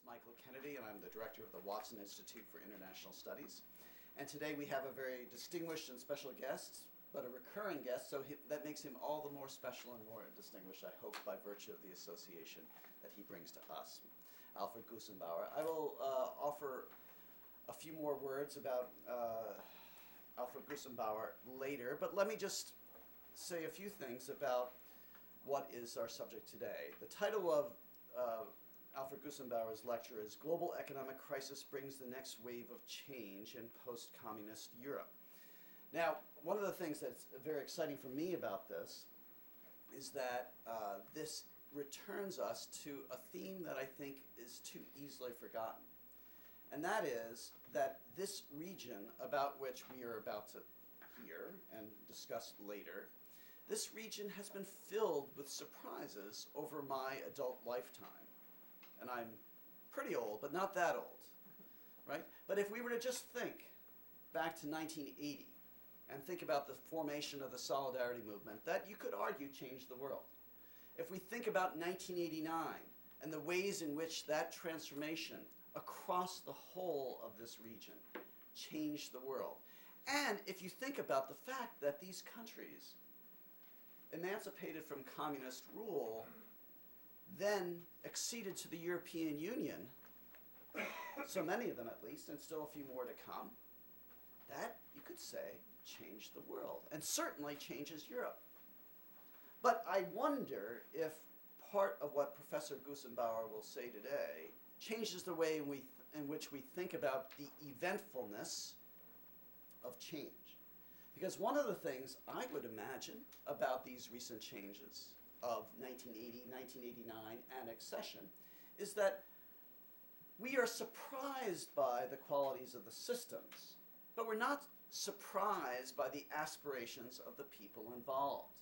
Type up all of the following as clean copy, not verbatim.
is Michael Kennedy, and I'm the director of the Watson Institute for International Studies. And today we have a very distinguished and special guest, but a recurring guest, so that makes him all the more special and more distinguished, I hope, by virtue of the association that he brings to us. Alfred Gusenbauer. I will offer a few more words about Alfred Gusenbauer later, but let me just say a few things about what is our subject today. The title of Alfred Gusenbauer's lecture is Global Economic Crisis Brings the Next Wave of Change in Post-Communist Europe. Now, one of the things that's very exciting for me about this is that this returns us to a theme that I think is too easily forgotten. And that is that this region about which we are about to hear and discuss later, this region has been filled with surprises over my adult lifetime. And I'm pretty old, but not that old, right? But if we were to just think back to 1980 and think about the formation of the Solidarity movement, that you could argue changed the world. If we think about 1989 and the ways in which that transformation across the whole of this region changed the world. And if you think about the fact that these countries, emancipated from communist rule, then acceded to the European Union, so many of them at least, and still a few more to come, that, you could say, changed the world, and certainly changes Europe. But I wonder if part of what Professor Gusenbauer will say today changes the way in which we think about the eventfulness of change. Because one of the things I would imagine about these recent changes of 1980, 1989, and accession is that we are surprised by the qualities of the systems, but we're not surprised by the aspirations of the people involved.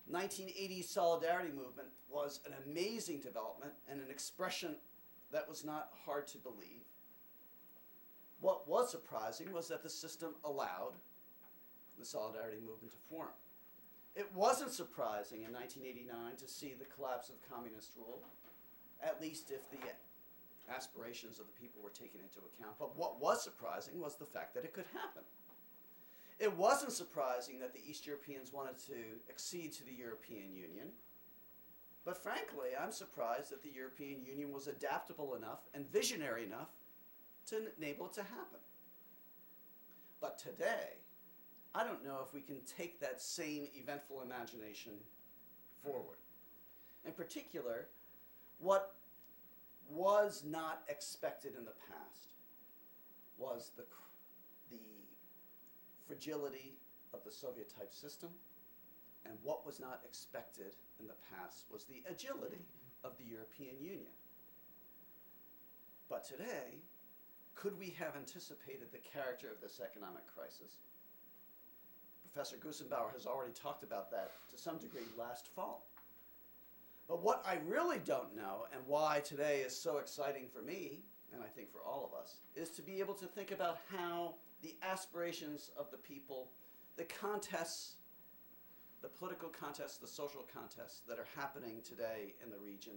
1980 Solidarity movement was an amazing development and an expression that was not hard to believe. What was surprising was that the system allowed the Solidarity movement to form. It wasn't surprising in 1989 to see the collapse of communist rule, at least if the aspirations of the people were taken into account. But what was surprising was the fact that it could happen. It wasn't surprising that the East Europeans wanted to accede to the European Union. But frankly, I'm surprised that the European Union was adaptable enough and visionary enough to enable it to happen. But today, I don't know if we can take that same eventful imagination forward. In particular, what was not expected in the past was the fragility of the Soviet-type system, and what was not expected in the past was the agility of the European Union. But today, could we have anticipated the character of this economic crisis? Professor Gusenbauer has already talked about that to some degree last fall. But what I really don't know, and why today is so exciting for me, and I think for all of us, is to be able to think about how the aspirations of the people, the contests, the political contests, the social contests that are happening today in the region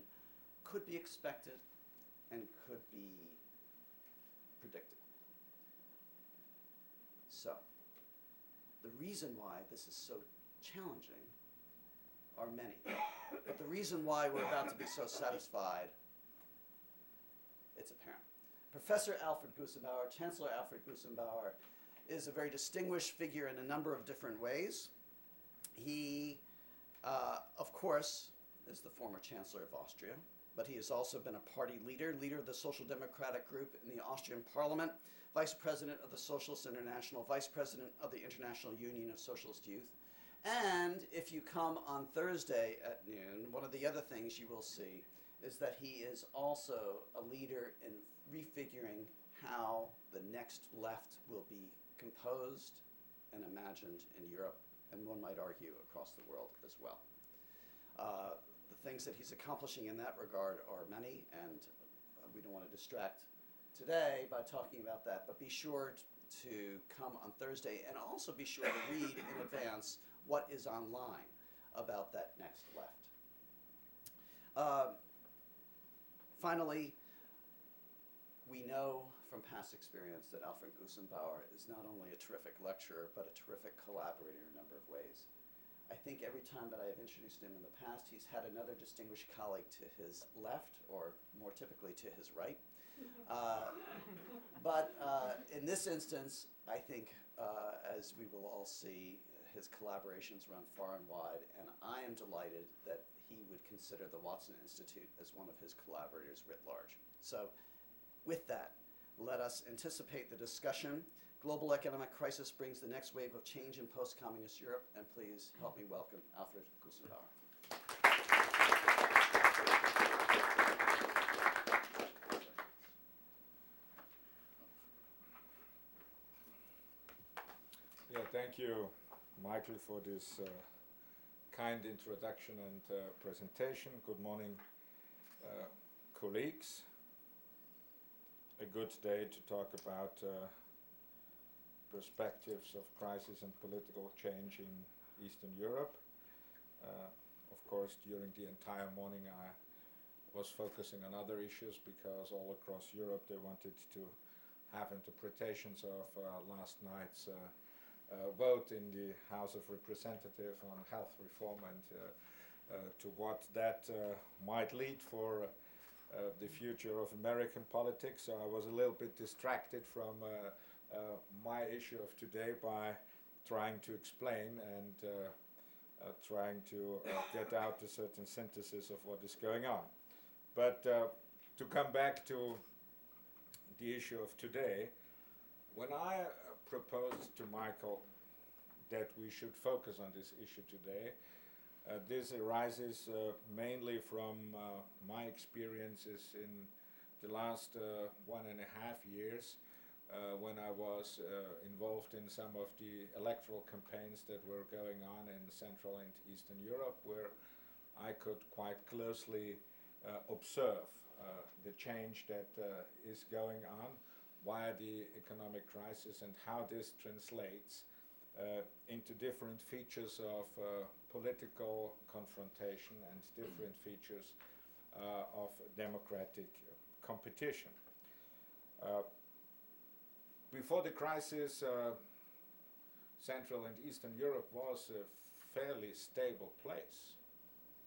could be expected and could be predicted. So, the reason why this is so challenging are many. But the reason why we're about to be so satisfied, it's apparent. Professor Alfred Gusenbauer, Chancellor Alfred Gusenbauer, is a very distinguished figure in a number of different ways. He, of course, is the former Chancellor of Austria, but he has also been a party leader of the Social Democratic Group in the Austrian Parliament, Vice President of the Socialist International, Vice President of the International Union of Socialist Youth. And if you come on Thursday at noon, one of the other things you will see is that he is also a leader in refiguring how the next left will be composed and imagined in Europe, and one might argue across the world as well. The things that he's accomplishing in that regard are many, and we don't want to distract today by talking about that, but be sure to come on Thursday, and also be sure to read in advance what is online about that next left. Finally, We know from past experience that Alfred Gusenbauer is not only a terrific lecturer, but a terrific collaborator in a number of ways. I think every time that I have introduced him in the past, he's had another distinguished colleague to his left, or more typically to his right. But in this instance, I think, as we will all see, his collaborations run far and wide, and I am delighted that he would consider the Watson Institute as one of his collaborators writ large. So, with that, let us anticipate the discussion. Global economic crisis brings the next wave of change in post-communist Europe, and please help me welcome Alfred Gusenbauer. Yeah, thank you, Michael, for this kind introduction and presentation. Good morning, colleagues. A good day to talk about perspectives of crisis and political change in Eastern Europe. Of course, during the entire morning I was focusing on other issues because all across Europe they wanted to have interpretations of last night's vote in the House of Representatives on health reform and to what that might lead for the future of American politics. So I was a little bit distracted from my issue of today by trying to explain and trying to get out a certain synthesis of what is going on. But to come back to the issue of today, when I proposed to Michael that we should focus on this issue today, this arises mainly from my experiences in the last 1.5 years when I was involved in some of the electoral campaigns that were going on in Central and Eastern Europe, where I could quite closely observe the change that is going on via the economic crisis and how this translates into different features of political confrontation and different features of democratic competition. Before the crisis, Central and Eastern Europe was a fairly stable place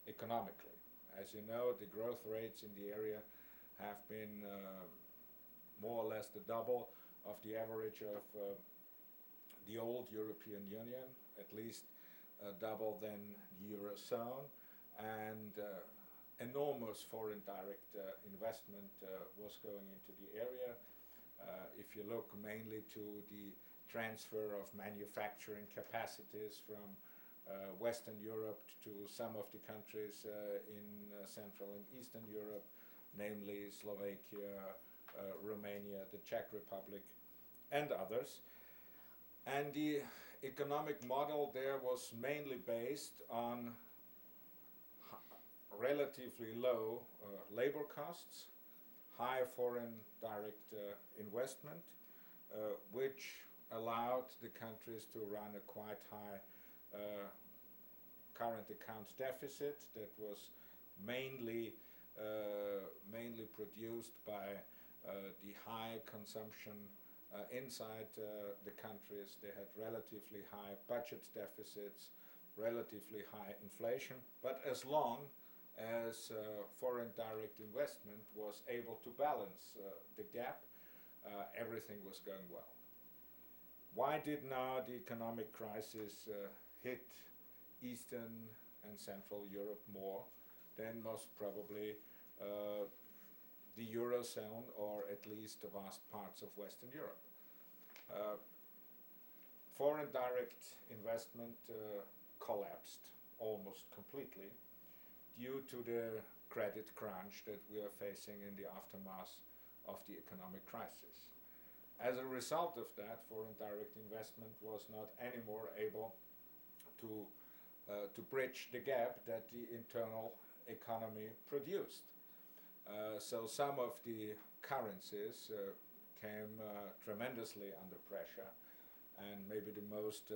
economically. As you know, the growth rates in the area have been more or less the double of the average of the old European Union, at least double than the Eurozone, and enormous foreign direct investment was going into the area. If you look mainly to the transfer of manufacturing capacities from Western Europe to some of the countries in Central and Eastern Europe, namely Slovakia, Romania, the Czech Republic, and others. And the economic model there was mainly based on relatively low labor costs, high foreign direct investment, which allowed the countries to run a quite high current account deficit that was mainly produced by the high consumption inside the countries. They had relatively high budget deficits, relatively high inflation, but as long as foreign direct investment was able to balance the gap, everything was going well. Why did now the economic crisis hit Eastern and Central Europe more than most probably the Eurozone, or at least the vast parts of Western Europe? Foreign direct investment collapsed almost completely due to the credit crunch that we are facing in the aftermath of the economic crisis. As a result of that, foreign direct investment was not anymore able to bridge the gap that the internal economy produced. So some of the currencies came tremendously under pressure, and maybe the most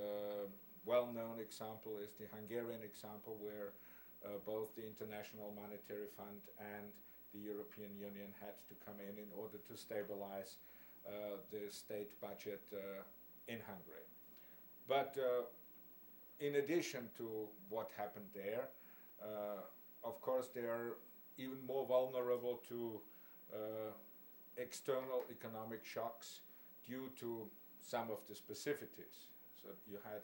well-known example is the Hungarian example, where both the International Monetary Fund and the European Union had to come in order to stabilize the state budget in Hungary. But in addition to what happened there, of course they are even more vulnerable to external economic shocks due to some of the specificities. So you had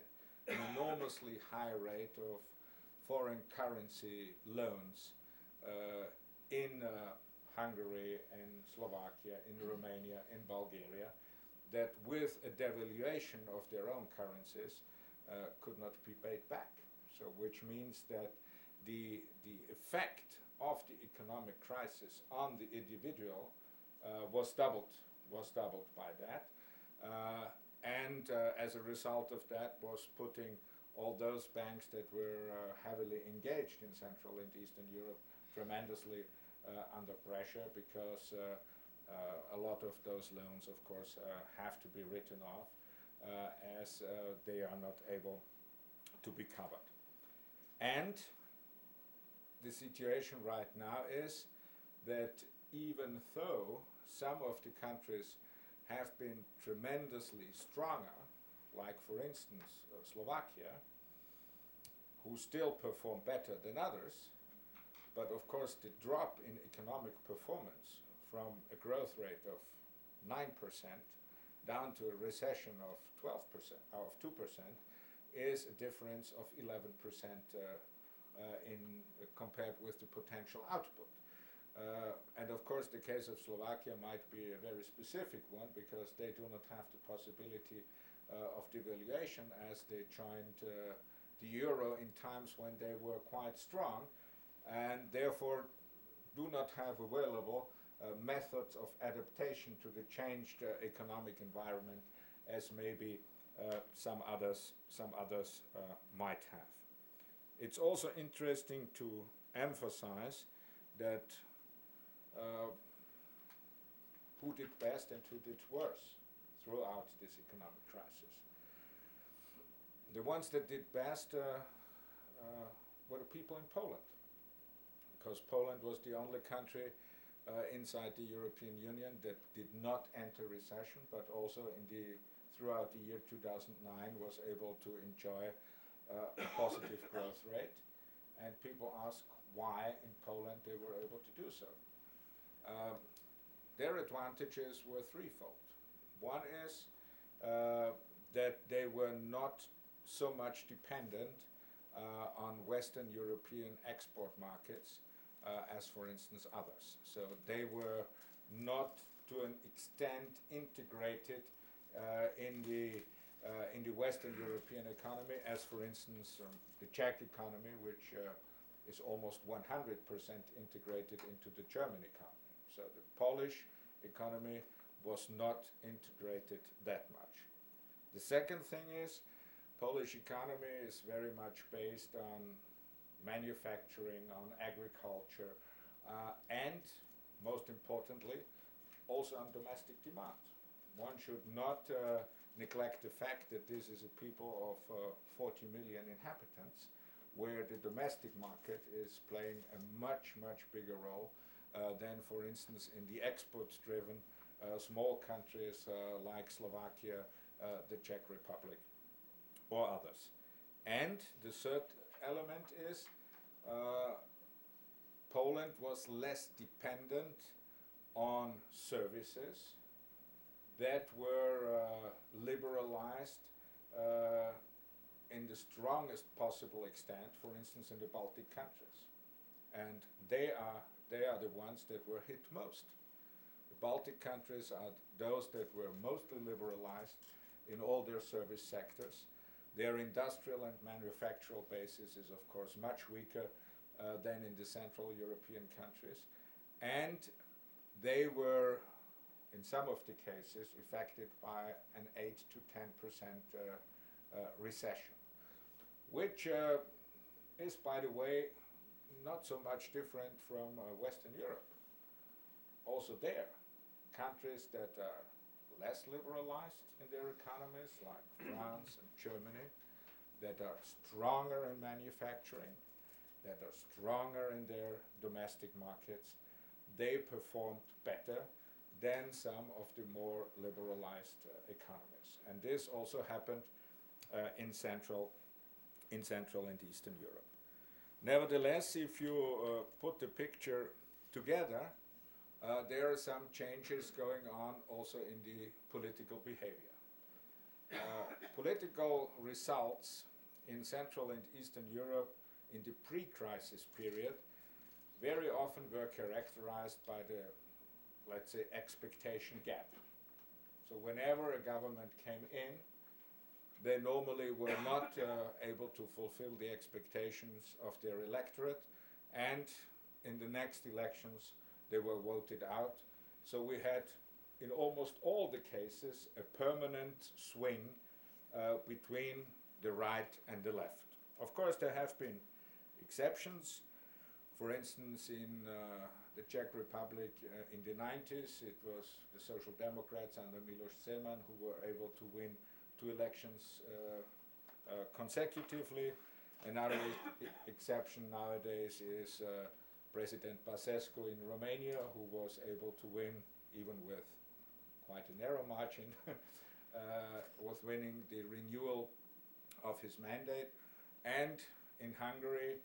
an enormously high rate of foreign currency loans in Hungary and Slovakia, in Romania, in Bulgaria, that with a devaluation of their own currencies could not be paid back. So which means that the effect of the economic crisis on the individual was doubled by that, and as a result of that was putting all those banks that were heavily engaged in Central and Eastern Europe tremendously under pressure, because a lot of those loans, of course, have to be written off as they are not able to be covered. And the situation right now is that even though some of the countries have been tremendously stronger, like for instance Slovakia, who still perform better than others, but of course the drop in economic performance from a growth rate of 9% down to a recession of 12%, of 2%, is a difference of 11% compared with the potential output. And of course the case of Slovakia might be a very specific one, because they do not have the possibility of devaluation, as they joined the euro in times when they were quite strong, and therefore do not have available methods of adaptation to the changed economic environment as maybe some others might have. It's also interesting to emphasize that who did best and who did worse throughout this economic crisis. The ones that did best were the people in Poland, because Poland was the only country inside the European Union that did not enter recession, but also throughout the year 2009 was able to enjoy a positive growth rate. And people ask why in Poland they were able to do so. Their advantages were threefold. One is that they were not so much dependent on Western European export markets as, for instance, others. So they were not to an extent integrated in the Western European economy as, for instance, the Czech economy, which is almost 100% integrated into the German economy. So the Polish economy was not integrated that much. The second thing is, Polish economy is very much based on manufacturing, on agriculture, and most importantly, also on domestic demand. One should not neglect the fact that this is a people of 40 million inhabitants, where the domestic market is playing a much, much bigger role than, for instance, in the export-driven small countries like Slovakia, the Czech Republic, or others. And the third element is Poland was less dependent on services that were liberalized in the strongest possible extent, for instance, in the Baltic countries. And they are the ones that were hit most. The Baltic countries are those that were mostly liberalized in all their service sectors. Their industrial and manufactural basis is, of course, much weaker than in the Central European countries. And they were, in some of the cases, affected by an 8 to 10% recession, which is, by the way, not so much different from Western Europe. Also there, countries that are less liberalized in their economies, like France and Germany, that are stronger in manufacturing, that are stronger in their domestic markets, they performed better than some of the more liberalized economies. And this also happened in Central and Eastern Europe. Nevertheless, if you put the picture together, there are some changes going on also in the political behavior. Political results in Central and Eastern Europe in the pre-crisis period very often were characterized by the, let's say, expectation gap. So whenever a government came in, they normally were not able to fulfill the expectations of their electorate, and in the next elections they were voted out. So we had, in almost all the cases, a permanent swing between the right and the left. Of course, there have been exceptions. For instance, in the Czech Republic in the 90s, it was the Social Democrats under Miloš Zeman who were able to win 2 elections consecutively. Another exception nowadays is President Basescu in Romania, who was able to win, even with quite a narrow margin, was winning the renewal of his mandate. And in Hungary,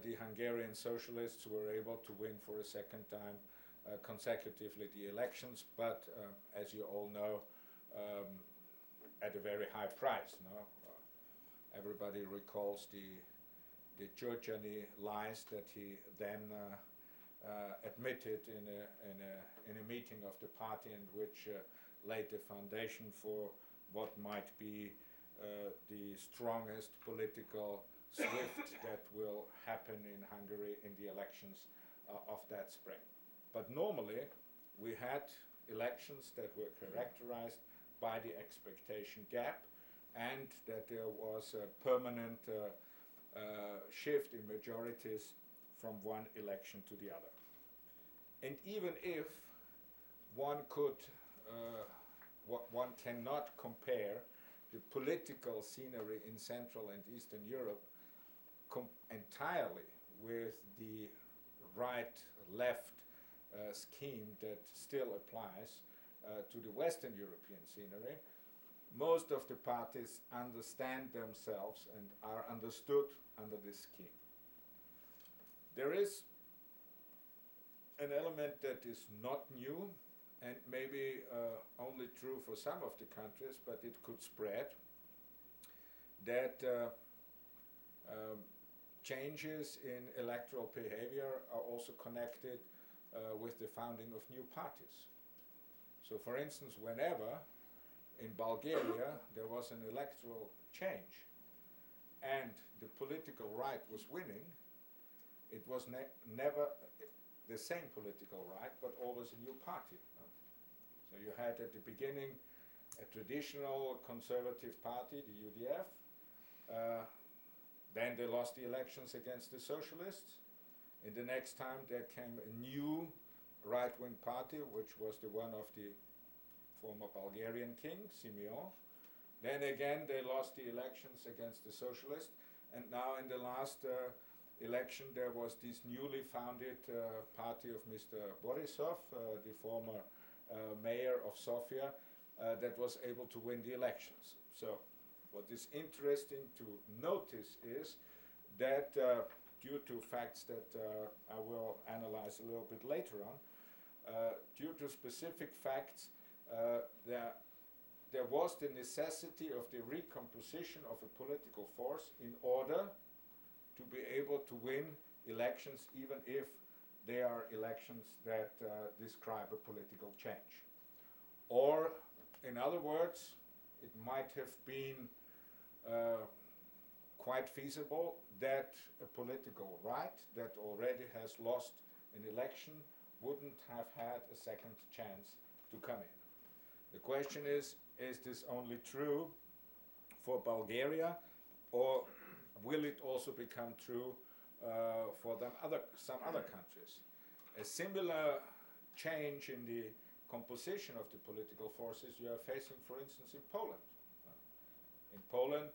the Hungarian socialists were able to win for a second time consecutively the elections, but as you all know, at a very high price. No? Everybody recalls the Giorgiani lies that he then admitted in a meeting of the party, and which laid the foundation for what might be the strongest political shift that will happen in Hungary in the elections of that spring. But normally we had elections that were characterized by the expectation gap, and that there was a permanent shift in majorities from one election to the other. And even if one cannot compare the political scenery in Central and Eastern Europe entirely with the right-left scheme that still applies to the Western European scenery, most of the parties understand themselves and are understood under this scheme. There is an element that is not new and maybe only true for some of the countries, but it could spread, that changes in electoral behavior are also connected with the founding of new parties. So for instance, whenever in Bulgaria there was an electoral change and the political right was winning, it was never the same political right, but always a new party. So you had at the beginning a traditional conservative party, the UDF. Then they lost the elections against the socialists. In the next time there came a new right-wing party, which was the one of the former Bulgarian king, Simeon. Then again they lost the elections against the socialists. And now in the last election there was this newly founded party of Mr. Borisov, the former mayor of Sofia, that was able to win the elections. So what is interesting to notice is that due to facts that I will analyze a little bit later on, due to specific facts, there was the necessity of the recomposition of a political force in order to be able to win elections, even if they are elections that describe a political change. Or, in other words, it might have been quite feasible that a political right that already has lost an election wouldn't have had a second chance to come in. The question is this only true for Bulgaria, or will it also become true for some other countries? A similar change in the composition of the political forces you are facing, for instance, in Poland. In Poland,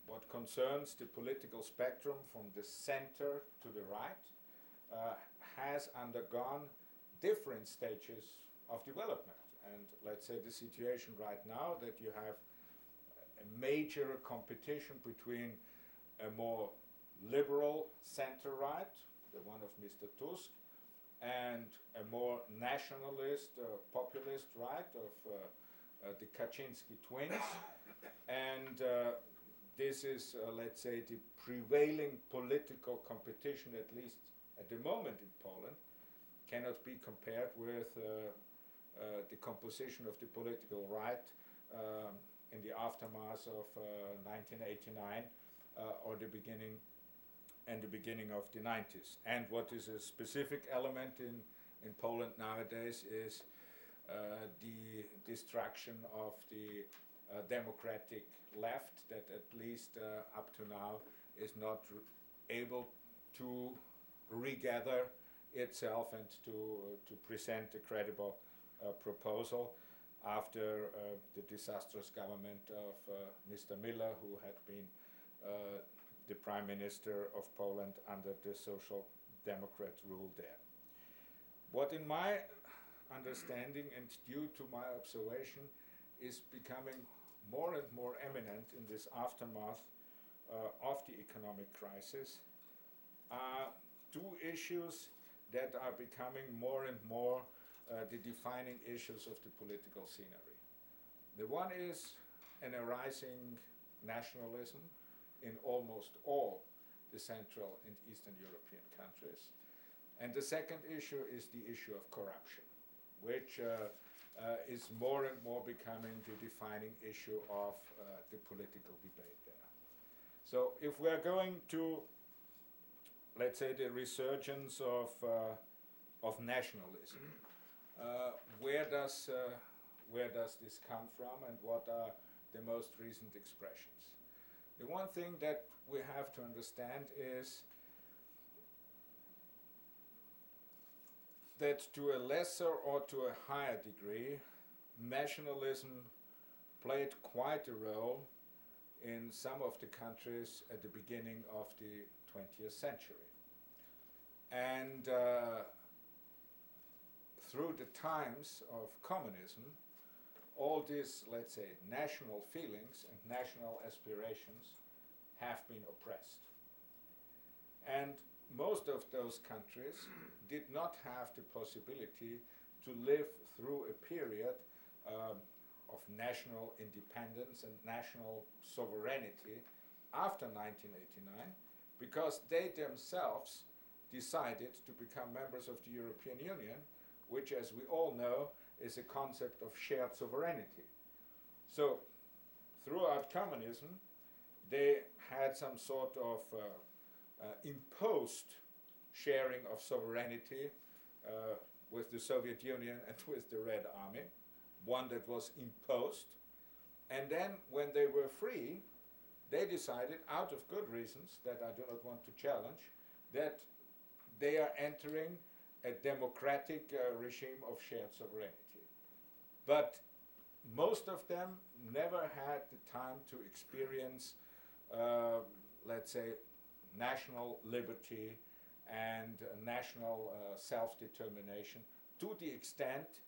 what concerns the political spectrum from the center to the right has undergone different stages of development. And let's say the situation right now that you have a major competition between a more liberal center-right, the one of Mr. Tusk, and a more nationalist, populist right of the Kaczynski twins. And this is, let's say, the prevailing political competition, at least at the moment in Poland, cannot be compared with the composition of the political right in the aftermath of 1989 or the beginning of the 90s. And what is a specific element in Poland nowadays is the destruction of the democratic left that at least up to now is not able to regather itself and to present a credible proposal after the disastrous government of Mr. Miller, who had been the Prime Minister of Poland under the Social Democrat rule there. What in my understanding and due to my observation is becoming more and more eminent in this aftermath of the economic crisis are two issues that are becoming more and more the defining issues of the political scenery. The one is an arising nationalism in almost all the Central and Eastern European countries. And the second issue is the issue of corruption, which is more and more becoming the defining issue of the political debate there. So if we're going to, let's say, the resurgence of nationalism, where does this come from, and what are the most recent expressions? The one thing that we have to understand is that to a lesser or to a higher degree, nationalism played quite a role in some of the countries at the beginning of the 20th century. And through the times of communism, all these, let's say, national feelings and national aspirations have been oppressed. And most of those countries did not have the possibility to live through a period of national independence and national sovereignty after 1989, because they themselves decided to become members of the European Union, which, as we all know, is a concept of shared sovereignty. So, throughout communism, they had some sort of imposed sharing of sovereignty with the Soviet Union and with the Red Army, one that was imposed. And then, when they were free, they decided, out of good reasons that I do not want to challenge, that they are entering a democratic regime of shared sovereignty. But most of them never had the time to experience, let's say, national liberty and national self-determination to the extent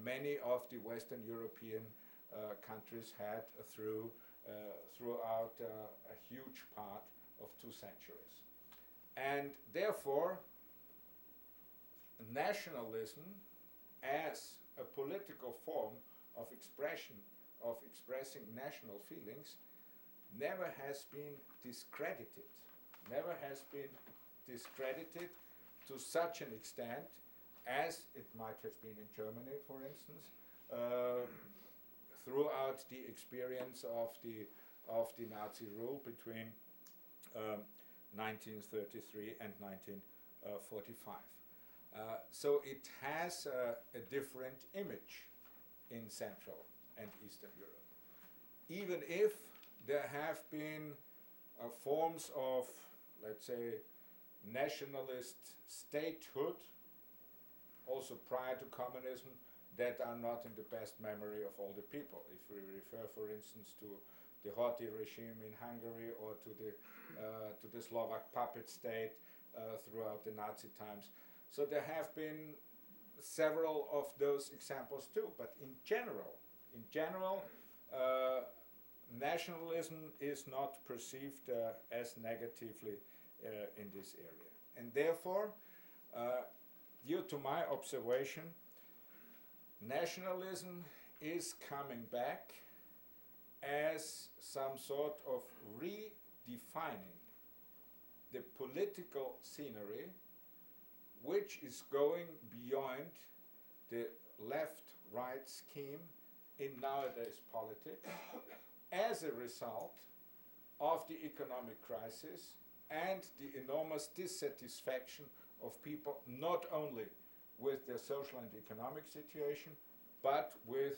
many of the Western European countries had throughout a huge part of 2 centuries. And therefore, nationalism as a political form of expression, of expressing national feelings, never has been discredited, to such an extent as it might have been in Germany, for instance, throughout the experience of the Nazi rule between 1933 and 1945. So it has a different image in Central and Eastern Europe. Even if there have been forms of, let's say, nationalist statehood, also prior to communism, that are not in the best memory of all the people. If we refer, for instance, to the Horthy regime in Hungary or to the Slovak puppet state throughout the Nazi times, So there have been several of those examples too. But in general, nationalism is not perceived as negatively in this area. And therefore, due to my observation, nationalism is coming back as some sort of redefining the political scenery, which is going beyond the left-right scheme in nowadays politics as a result of the economic crisis and the enormous dissatisfaction of people not only with their social and economic situation, but with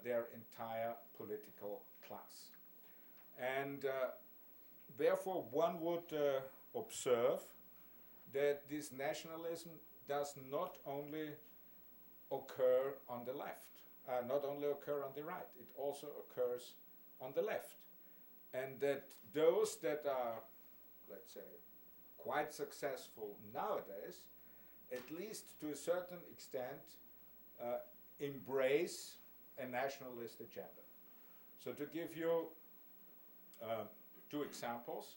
their entire political class. And therefore one would observe that this nationalism does not only occur on the left, not only occur on the right, it also occurs on the left. And that those that are, let's say, quite successful nowadays, at least to a certain extent, embrace a nationalist agenda. So to give you two examples,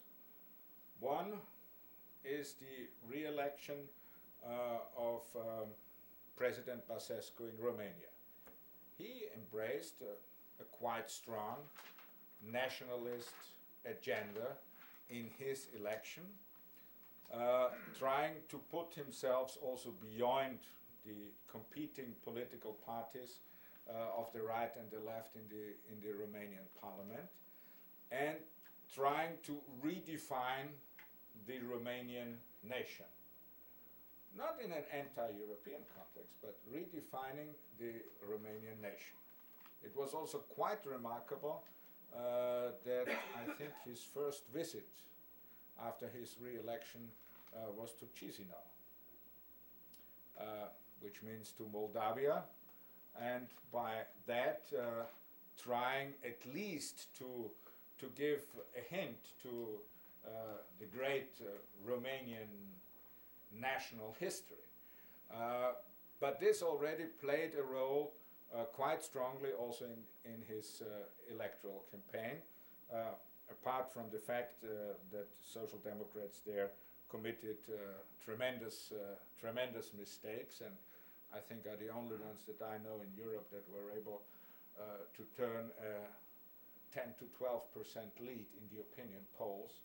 one is the re-election of President Basescu in Romania. He embraced a quite strong nationalist agenda in his election, trying to put himself also beyond the competing political parties of the right and the left in the Romanian parliament, and trying to redefine the Romanian nation. Not in an anti-European context, but redefining the Romanian nation. It was also quite remarkable that I think his first visit after his re-election was to Chisinau, which means to Moldavia, and by that trying at least to give a hint to the great Romanian national history. But this already played a role quite strongly also in his electoral campaign, apart from the fact that Social Democrats there committed tremendous mistakes, and I think are the only ones that I know in Europe that were able to turn a 10 to 12% lead in the opinion polls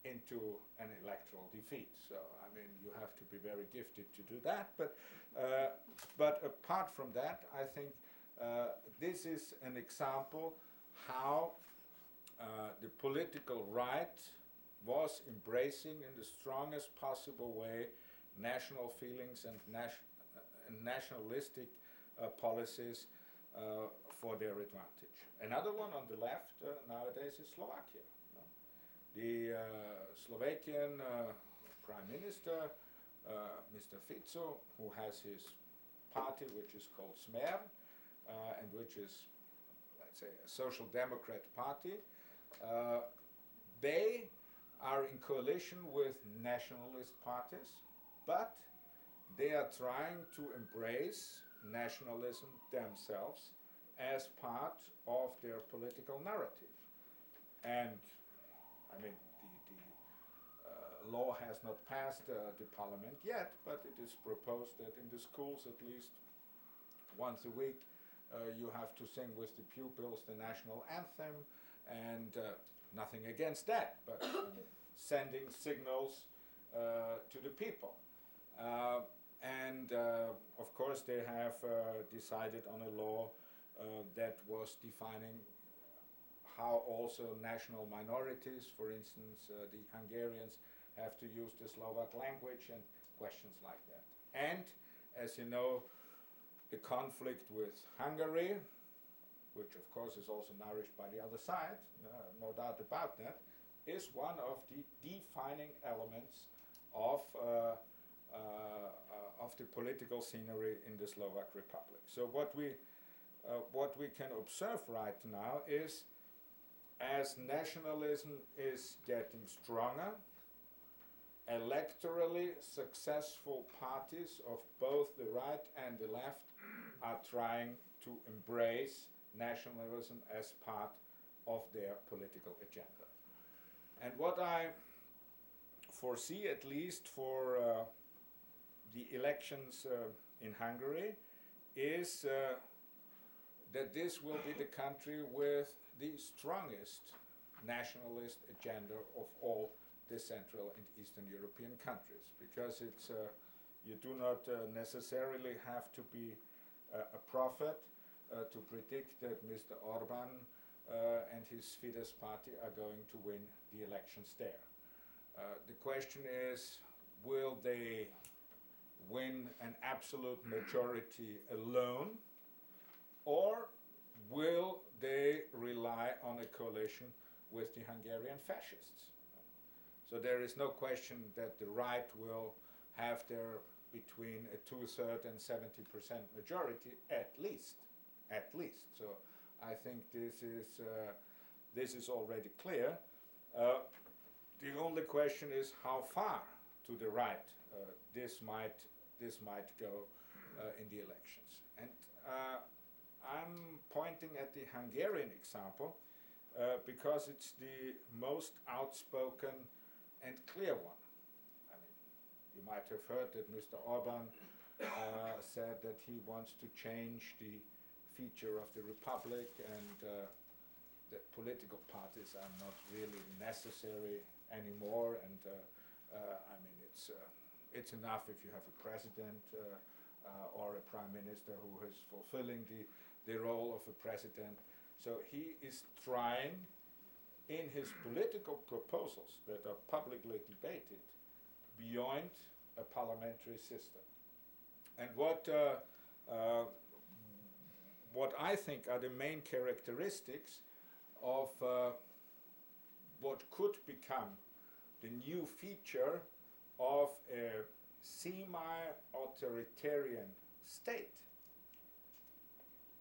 into an electoral defeat. So I mean, you have to be very gifted to do that. But apart from that, I think this is an example how the political right was embracing in the strongest possible way national feelings and nationalistic policies for their advantage. Another one on the left nowadays is Slovakia. The Slovakian Prime Minister, Mr. Fico, who has his party which is called Smer, and which is, let's say, a social democrat party, they are in coalition with nationalist parties, but they are trying to embrace nationalism themselves as part of their political narrative. And I mean, the law has not passed the parliament yet, but it is proposed that in the schools at least once a week you have to sing with the pupils the national anthem, and nothing against that, but sending signals to the people. And of course they have decided on a law that was defining how also national minorities, for instance, the Hungarians, have to use the Slovak language and questions like that. And as you know, the conflict with Hungary, which of course is also nourished by the other side, no doubt about that, is one of the defining elements of the political scenery in the Slovak Republic. So what we can observe right now is, as nationalism is getting stronger, electorally successful parties of both the right and the left are trying to embrace nationalism as part of their political agenda. And what I foresee, at least for the elections in Hungary, is that this will be the country with the strongest nationalist agenda of all the Central and Eastern European countries, because it's you do not necessarily have to be a prophet to predict that Mr. Orban and his Fidesz party are going to win the elections there. The question is, will they win an absolute majority alone, or will they rely on a coalition with the Hungarian fascists? So there is no question that the right will have their between a 2/3 and 70% majority at least. So I think this is already clear. The only question is how far to the right this might go in the elections. And I'm pointing at the Hungarian example because it's the most outspoken and clear one. I mean, you might have heard that Mr. Orban said that he wants to change the feature of the republic, and that political parties are not really necessary anymore. And I mean, it's enough if you have a president or a prime minister who is fulfilling the role of a president. So he is trying, in his political proposals that are publicly debated, beyond a parliamentary system. And what I think are the main characteristics of what could become the new feature of a semi-authoritarian state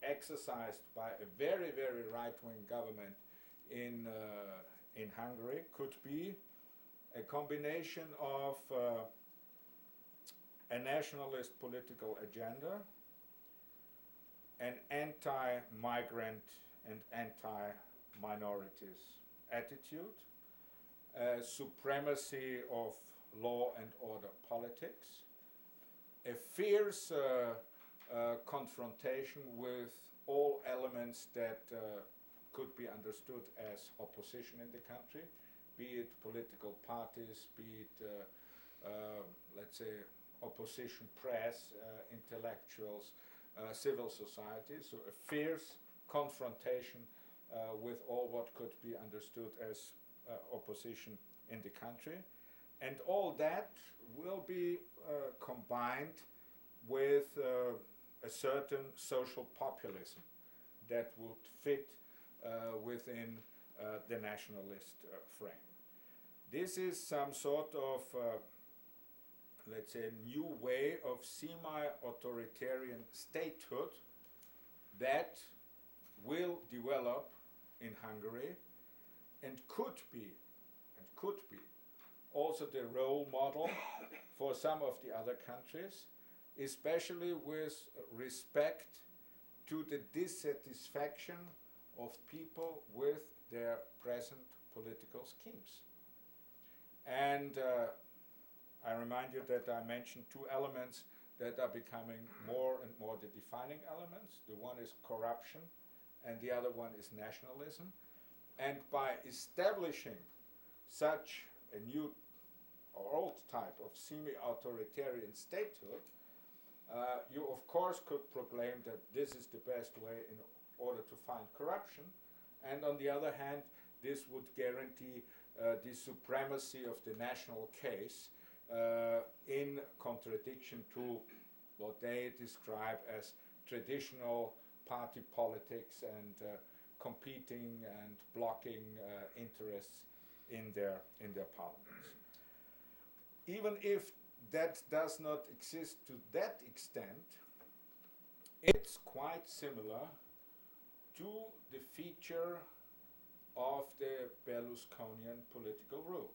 exercised by a very, very right-wing government in Hungary could be a combination of a nationalist political agenda, an anti-migrant and anti-minorities attitude, supremacy of law and order politics, a fierce confrontation with all elements that could be understood as opposition in the country, be it political parties, be it, let's say, opposition press, intellectuals, civil society. So a fierce confrontation with all what could be understood as opposition in the country. And all that will be combined with a certain social populism that would fit within the nationalist frame. This is some sort of, let's say, new way of semi-authoritarian statehood that will develop in Hungary and could be also the role model for some of the other countries, especially with respect to the dissatisfaction of people with their present political schemes. And I remind you that I mentioned two elements that are becoming more and more the defining elements. The one is corruption and the other one is nationalism. And by establishing such a new or old type of semi-authoritarian statehood, you of course could proclaim that this is the best way in order to find corruption, and on the other hand, this would guarantee the supremacy of the national case in contradiction to what they describe as traditional party politics and competing and blocking interests in their parliaments. Even if that does not exist to that extent, it's quite similar to the feature of the Berlusconian political rule.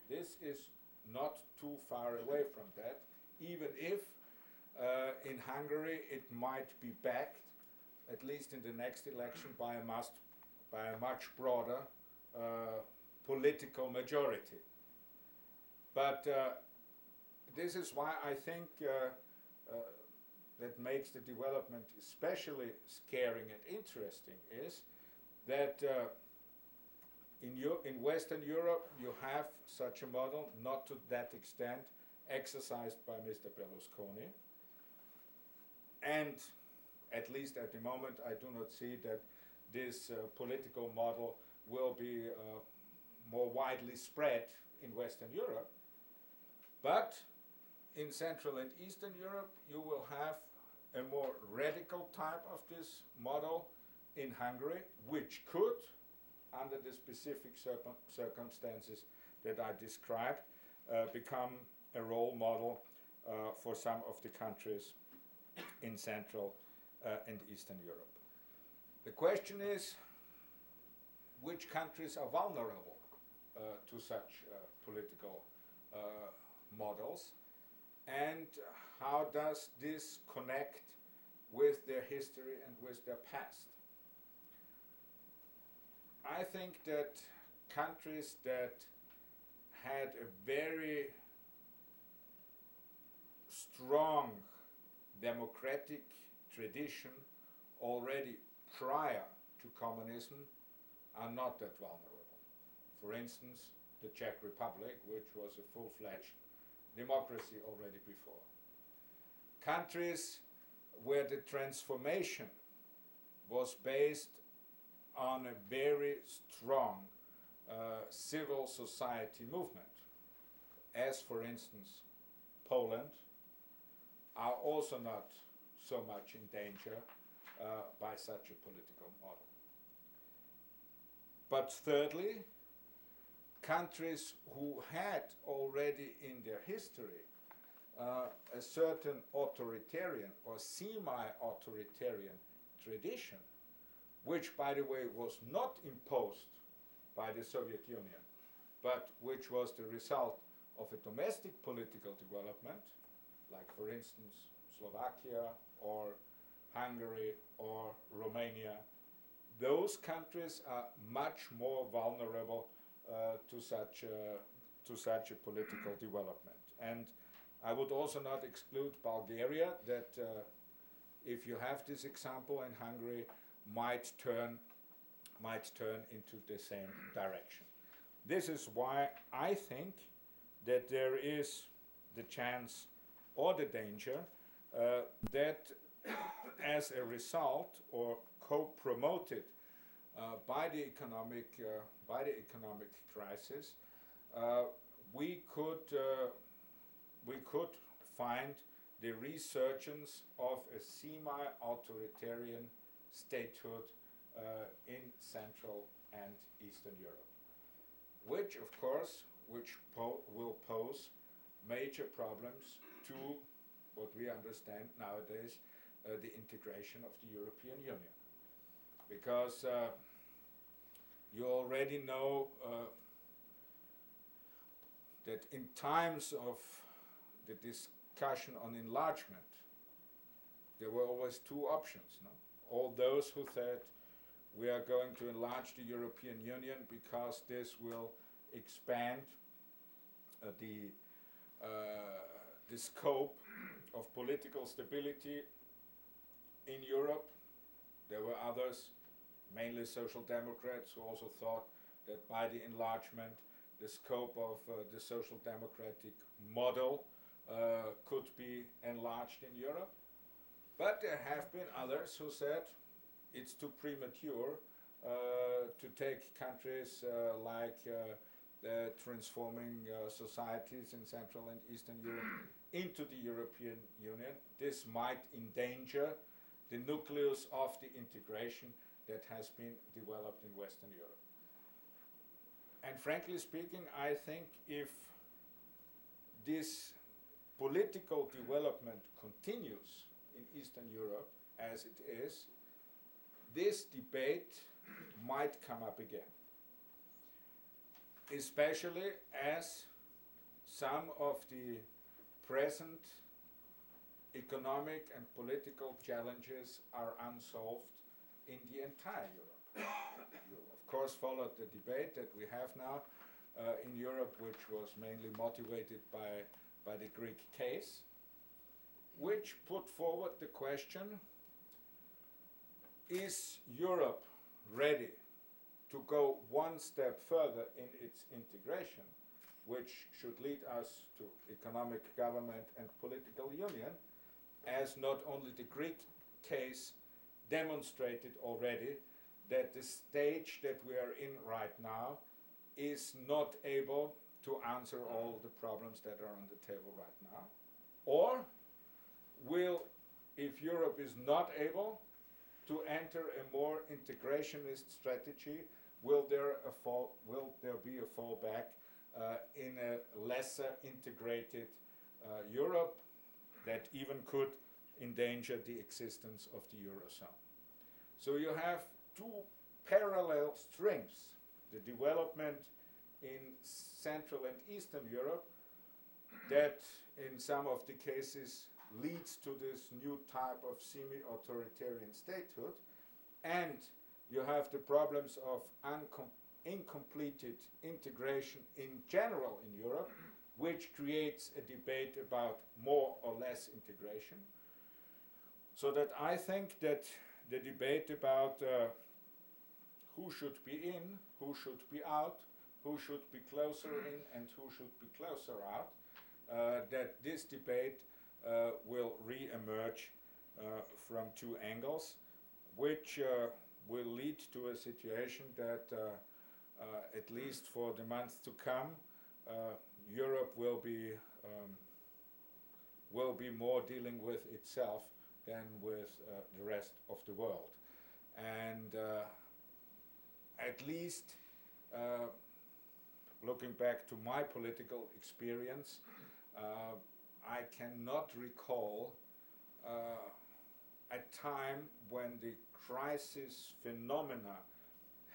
This is not too far away from that, even if in Hungary it might be backed, at least in the next election, by a much broader political majority. But this is why I think that makes the development especially scaring and interesting is that in Western Europe you have such a model, not to that extent exercised by Mr. Berlusconi, and at least at the moment I do not see that this political model will be more widely spread in Western Europe. But in Central and Eastern Europe you will have a more radical type of this model in Hungary, which could, under the specific circumstances that I described, become a role model for some of the countries in Central and Eastern Europe. The question is, which countries are vulnerable to such political models, and how does this connect with their history and with their past? I think that countries that had a very strong democratic tradition already prior to communism are not that vulnerable. For instance, the Czech Republic, which was a full-fledged democracy already before. Countries where the transformation was based on a very strong civil society movement, as for instance Poland, are also not so much in danger by such a political model. But thirdly, countries who had already in their history a certain authoritarian or semi-authoritarian tradition, which, by the way, was not imposed by the Soviet Union, but which was the result of a domestic political development, like, for instance, Slovakia or Hungary or Romania. Those countries are much more vulnerable to such a political development. And I would also not exclude Bulgaria, that if you have this example in Hungary, might turn into the same direction. This is why I think that there is the chance or the danger that as a result or co-promoted by the economic crisis, we could find the resurgence of a semi-authoritarian statehood in Central and Eastern Europe, which of course will pose major problems to what we understand nowadays the integration of the European Union, because you already know that in times of the discussion on enlargement there were always two options. No? All those who said we are going to enlarge the European Union because this will expand the scope of political stability in Europe. There were others, mainly Social Democrats, who also thought that by the enlargement the scope of the Social Democratic model could be enlarged in Europe. But there have been others who said it's too premature to take countries like the transforming societies in Central and Eastern Europe into the European Union. This might endanger the nucleus of the integration that has been developed in Western Europe. And frankly speaking, I think if this political development continues in Eastern Europe as it is, this debate might come up again, especially as some of the present economic and political challenges are unsolved in the entire Europe. You, of course, followed the debate that we have now in Europe, which was mainly motivated by the Greek case, which put forward the question, is Europe ready to go one step further in its integration, which should lead us to economic government and political union, as not only the Greek case demonstrated already that the stage that we are in right now is not able to answer all the problems that are on the table right now? Or will, if Europe is not able to enter a more integrationist strategy, will there be a fallback in a lesser integrated Europe that even could endanger the existence of the Eurozone? So you have two parallel streams, the development in Central and Eastern Europe that in some of the cases leads to this new type of semi-authoritarian statehood, and you have the problems of incompleted integration in general in Europe, which creates a debate about more or less integration. So that I think that the debate about who should be in, who should be out, who should be closer in and who should be closer out, that this debate will re-emerge from two angles, which will lead to a situation that at least for the months to come, Europe will be more dealing with itself than with the rest of the world. And at least looking back to my political experience, I cannot recall a time when the crisis phenomena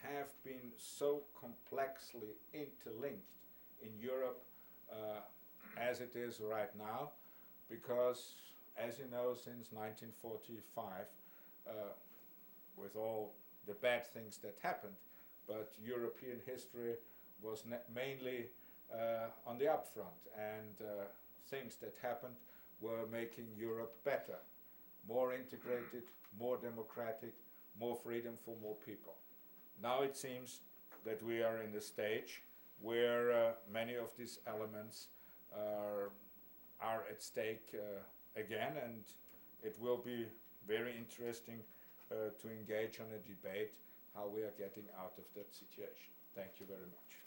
have been so complexly interlinked in Europe as it is right now, because, as you know, since 1945, with all the bad things that happened, but European history was mainly on the upfront, and things that happened were making Europe better, more integrated, more democratic, more freedom for more people. Now it seems that we are in a stage where many of these elements are at stake again, and it will be very interesting to engage on a debate how we are getting out of that situation. Thank you very much.